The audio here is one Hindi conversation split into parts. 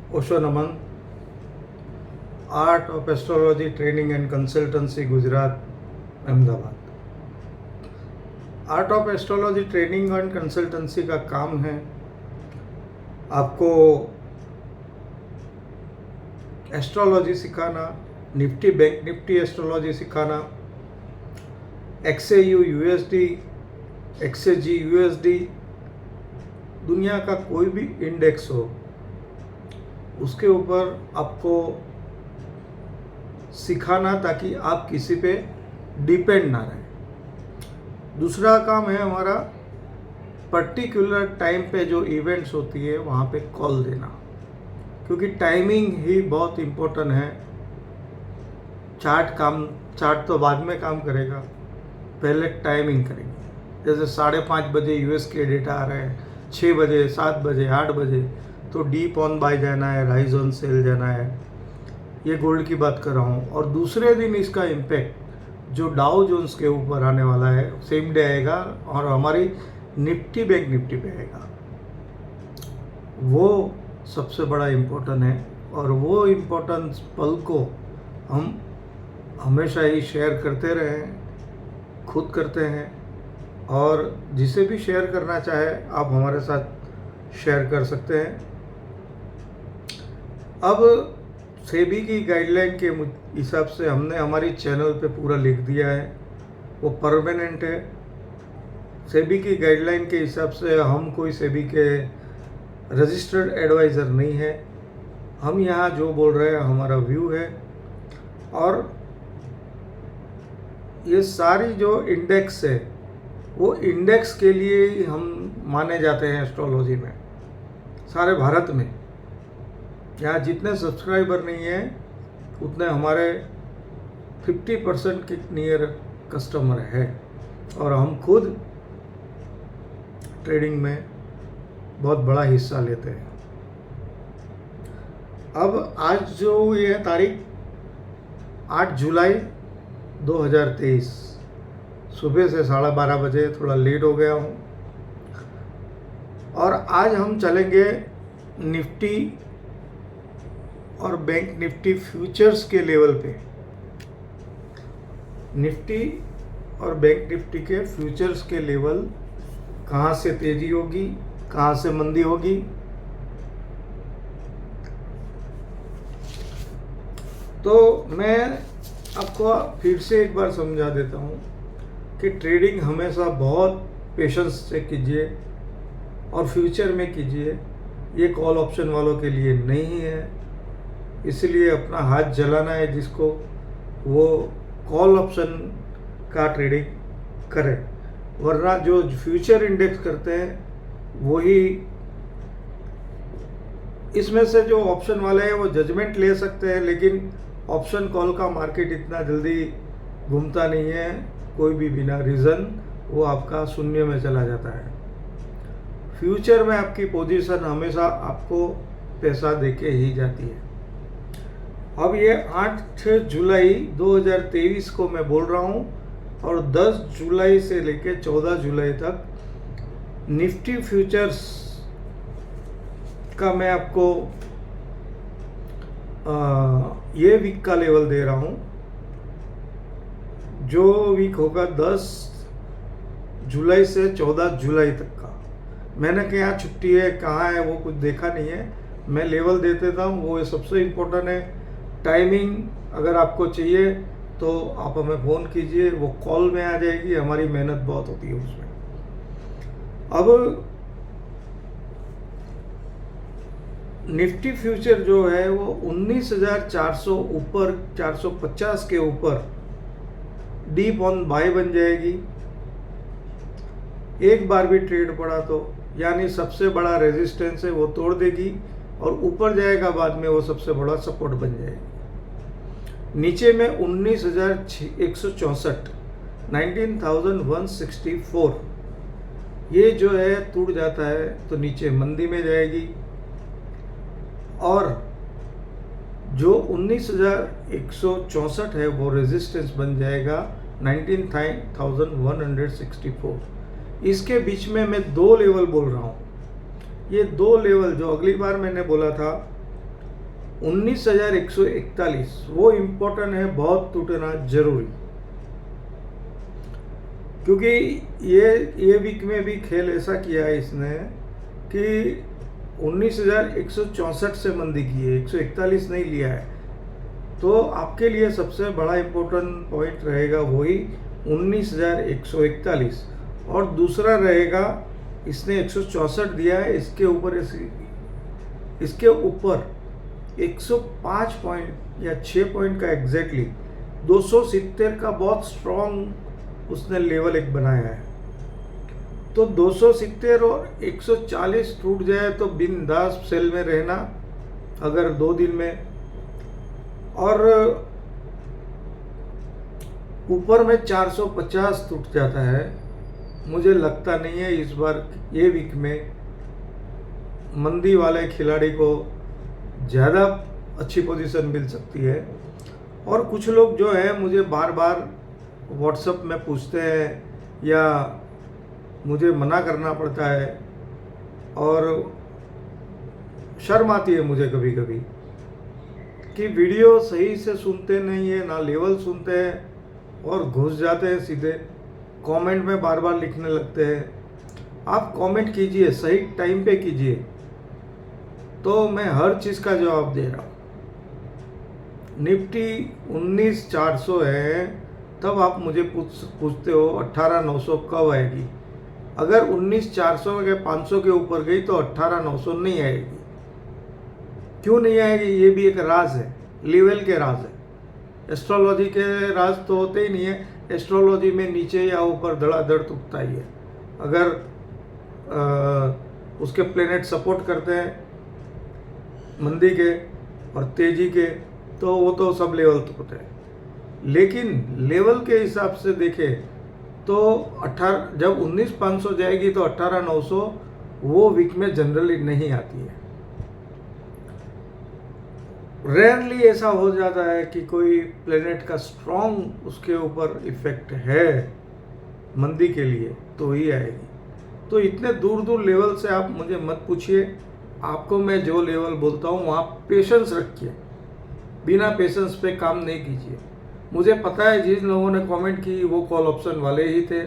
Osho Naman, art of astrology training and consultancy Gujarat Ahmedabad. Art of astrology training and consultancy का काम है आपको एस्ट्रोलॉजी सिखाना, निफ्टी बैंक निफ्टी एस्ट्रोलॉजी सिखाना, XAU USD, XAG USD, दुनिया का कोई भी इंडेक्स हो उसके ऊपर आपको सिखाना ताकि आप किसी पे डिपेंड ना रहे। दूसरा काम है हमारा पर्टिकुलर टाइम पे जो इवेंट्स होती है वहाँ पे कॉल देना, क्योंकि टाइमिंग ही बहुत इम्पोर्टेंट है। चार्ट तो बाद में काम करेगा, पहले टाइमिंग करेंगे। जैसे 5:30 बजे यूएस के डेटा आ रहे हैं, 6 बजे, 7 बजे, 8 बजे तो डीप ऑन बाय जाना है, राइज ऑन सेल जाना है। ये गोल्ड की बात कर रहा हूँ। और दूसरे दिन इसका इम्पैक्ट जो डाउ जोन्स के ऊपर आने वाला है सेम डे आएगा और हमारी निफ्टी बैंक निफ्टी पे आएगा, वो सबसे बड़ा इम्पोर्टेंट है। और वो इम्पोर्टेंस पल को हम हमेशा ही शेयर करते रहें, खुद करते हैं, और जिसे भी शेयर करना चाहे आप हमारे साथ शेयर कर सकते हैं। अब सेबी की गाइडलाइन के हिसाब से हमने हमारी चैनल पे पूरा लिख दिया है, वो परमानेंट है। सेबी की गाइडलाइन के हिसाब से हम कोई सेबी के रजिस्टर्ड एडवाइज़र नहीं है। हम यहाँ जो बोल रहे हैं हमारा व्यू है, और ये सारी जो इंडेक्स है वो इंडेक्स के लिए ही हम माने जाते हैं एस्ट्रोलॉजी में, सारे भारत में। यहाँ जितने सब्सक्राइबर नहीं हैं उतने हमारे 50% के नियर कस्टमर है, और हम खुद ट्रेडिंग में बहुत बड़ा हिस्सा लेते हैं। अब आज जो ये तारीख 8 जुलाई 2023 सुबह से 12:30 बजे, थोड़ा लेट हो गया हूँ। और आज हम चलेंगे निफ्टी और बैंक निफ्टी फ्यूचर्स के लेवल पे। निफ्टी और बैंक निफ्टी के फ्यूचर्स के लेवल, कहाँ से तेजी होगी, कहाँ से मंदी होगी। तो मैं आपको फिर से एक बार समझा देता हूँ कि ट्रेडिंग हमेशा बहुत पेशेंस से कीजिए और फ्यूचर में कीजिए। ये कॉल ऑप्शन वालों के लिए नहीं है, इसलिए अपना हाथ जलाना है जिसको, वो कॉल ऑप्शन का ट्रेडिंग करें। वरना जो फ्यूचर इंडेक्स करते हैं वही, इसमें से जो ऑप्शन वाले हैं वो जजमेंट ले सकते हैं, लेकिन ऑप्शन कॉल का मार्केट इतना जल्दी घूमता नहीं है, कोई भी बिना रीज़न वो आपका शून्य में चला जाता है। फ्यूचर में आपकी पोजीशन हमेशा आपको पैसा देके ही जाती है। अब ये 8 जुलाई 2023 को मैं बोल रहा हूँ, और 10 जुलाई से लेके 14 जुलाई तक निफ्टी फ्यूचर्स का मैं आपको ये वीक का लेवल दे रहा हूँ। जो वीक होगा 10 जुलाई से 14 जुलाई तक का। मैंने क्या छुट्टी है, कहाँ है, वो कुछ देखा नहीं है। मैं लेवल दे देता हूँ, वो सबसे इम्पोर्टेंट है। टाइमिंग अगर आपको चाहिए तो आप हमें फ़ोन कीजिए, वो कॉल में आ जाएगी। हमारी मेहनत बहुत होती है उसमें। अब निफ्टी फ्यूचर जो है वो 19,400 ऊपर, 450 के ऊपर डीप ऑन बाय बन जाएगी। एक बार भी ट्रेड पड़ा तो, यानी सबसे बड़ा रेजिस्टेंस है वो तोड़ देगी, और ऊपर जाएगा बाद में, वो सबसे बड़ा सपोर्ट बन जाएगी। नीचे में 19,164, 19,164 ये जो है टूट जाता है तो नीचे मंदी में जाएगी। और जो 19,164 है वो रेजिस्टेंस बन जाएगा 19,164। इसके बीच में मैं 2 लेवल बोल रहा हूँ। ये 2 लेवल जो अगली बार मैंने बोला था 19,141 वो इम्पोर्टेंट है, बहुत टूटना जरूरी, क्योंकि ये वीक में भी खेल ऐसा किया है इसने कि 19,164 से मंदी की है, 141 नहीं लिया है। तो आपके लिए सबसे बड़ा इम्पोर्टेंट पॉइंट रहेगा वही 19,141, और दूसरा रहेगा इसने 164 दिया है, इसके ऊपर 105 पॉइंट या 6 पॉइंट का एग्जैक्टली 270 का बहुत स्ट्रॉन्ग उसने लेवल एक बनाया है। तो 270 और 140 टूट जाए तो बिंदास सेल में रहना अगर 2 दिन में, और ऊपर में 450 टूट जाता है, मुझे लगता नहीं है इस बार ये वीक में मंदी वाले खिलाड़ी को ज़्यादा अच्छी पोजीशन मिल सकती है। और कुछ लोग जो है मुझे बार बार व्हाट्सएप में पूछते हैं या मुझे मना करना पड़ता है, और शर्म आती है मुझे कभी कभी कि वीडियो सही से सुनते नहीं है, ना लेवल सुनते हैं और घुस जाते हैं सीधे कमेंट में, बार बार लिखने लगते हैं। आप कमेंट कीजिए, सही टाइम पे कीजिए, तो मैं हर चीज़ का जवाब दे रहा हूँ। निफ्टी 19,400 है, तब आप मुझे पूछते हो 18,900 कब आएगी। अगर 19,400 के 500 के ऊपर गई तो 18,900 नहीं आएगी। क्यों नहीं आएगी, ये भी एक राज है, लेवल के राज है। एस्ट्रोलॉजी के राज तो होते ही नहीं है, एस्ट्रोलॉजी में नीचे या ऊपर धड़ाधड़ टूटता ही है। अगर उसके प्लेनेट सपोर्ट करते हैं मंदी के और तेजी के, तो वो तो सब लेवल टूटते हैं। लेकिन लेवल के हिसाब से देखें तो 18, जब 19,500 जाएगी तो 18,900 वो वीक में जनरली नहीं आती है। रेयरली ऐसा हो जाता है कि कोई प्लेनेट का स्ट्रॉन्ग उसके ऊपर इफेक्ट है मंदी के लिए तो ही आएगी। तो इतने दूर दूर लेवल से आप मुझे मत पूछिए, आपको मैं जो लेवल बोलता हूँ वहाँ पेशेंस रखिए, बिना पेशेंस पे काम नहीं कीजिए। मुझे पता है जिन लोगों ने कमेंट की वो कॉल ऑप्शन वाले ही थे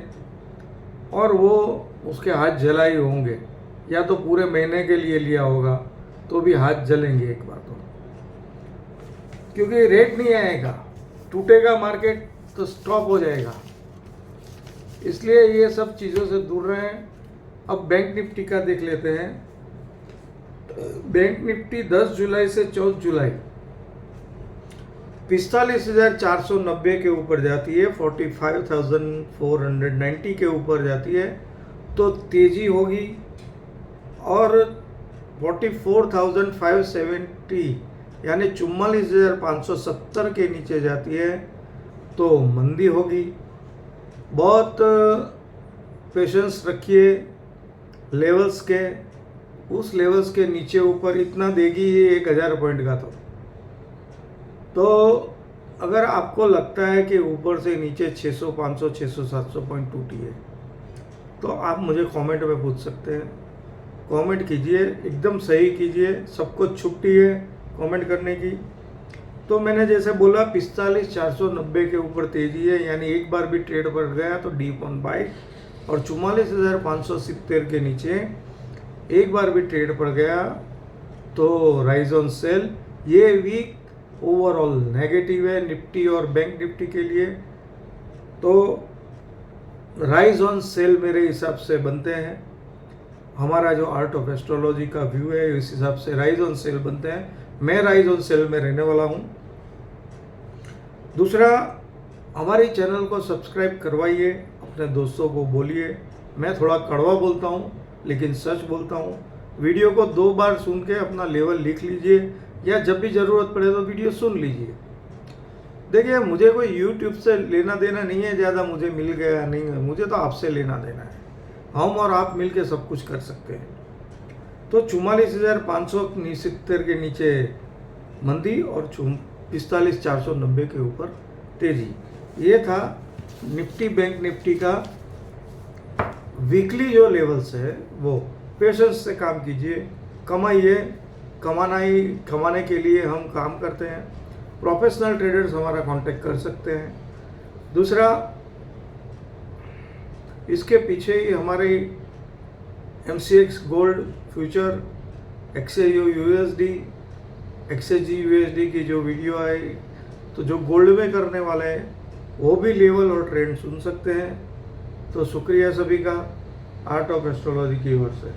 और वो उसके हाथ जलाए होंगे, या तो पूरे महीने के लिए लिया होगा तो भी हाथ जलेंगे एक बार तो, क्योंकि रेट नहीं आएगा, टूटेगा मार्केट तो स्टॉप हो जाएगा। इसलिए ये सब चीज़ों से दूर रहें। अब बैंक निफ्टी का देख लेते हैं। बैंक निफ्टी 10 जुलाई से 14 जुलाई 45,490 के ऊपर जाती है, 45,490 के ऊपर जाती है तो तेजी होगी, और 44,570 यानी 44,570 के नीचे जाती है तो मंदी होगी। बहुत पेशेंस रखिए लेवल्स के, उस लेवल्स के नीचे ऊपर इतना देगी ये 1,000 पॉइंट का। तो अगर आपको लगता है कि ऊपर से नीचे 600, 500, 600, 700 पॉइंट टूटी है तो आप मुझे कमेंट में पूछ सकते हैं। कमेंट कीजिए, एकदम सही कीजिए, सबको छुट्टी है कमेंट करने की। तो मैंने जैसे बोला 45,490 के ऊपर तेजी है, यानी एक बार भी ट्रेड बढ़ गया तो डीप ऑन बाय, और 44,570 के नीचे एक बार भी ट्रेड पड़ गया तो राइज ऑन सेल। ये वीक ओवरऑल नेगेटिव है निफ्टी और बैंक निफ्टी के लिए, तो राइज ऑन सेल मेरे हिसाब से बनते हैं। हमारा जो आर्ट ऑफ एस्ट्रोलॉजी का व्यू है इस हिसाब से राइज ऑन सेल बनते हैं। मैं राइज ऑन सेल में रहने वाला हूँ। दूसरा, हमारे चैनल को सब्सक्राइब करवाइए, अपने दोस्तों को बोलिए। मैं थोड़ा कड़वा बोलता हूँ लेकिन सच बोलता हूँ। वीडियो को 2 बार सुन के अपना लेवल लिख लीजिए, या जब भी ज़रूरत पड़े तो वीडियो सुन लीजिए। देखिए, मुझे कोई यूट्यूब से लेना देना नहीं है ज़्यादा, मुझे मिल गया नहीं है, मुझे तो आपसे लेना देना है। हम और आप मिलके सब कुछ कर सकते हैं। तो 44,570 के नीचे मंदी और 45,490 के ऊपर तेजी। ये था निफ्टी बैंक निफ्टी का वीकली जो लेवल्स है। वो पेशेंस से काम कीजिए, कमाइए, कमाने के लिए हम काम करते हैं। प्रोफेशनल ट्रेडर्स हमारा कांटेक्ट कर सकते हैं। दूसरा, इसके पीछे ही हमारे MCX gold future, XAU USD, XAG USD की जो वीडियो है, तो जो गोल्ड में करने वाले हैं वो भी लेवल और ट्रेंड सुन सकते हैं। तो शुक्रिया सभी का आर्ट ऑफ एस्ट्रोलॉजी की ओर से।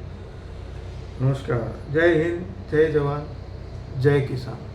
नमस्कार। जय हिंद, जय जवान, जय किसान।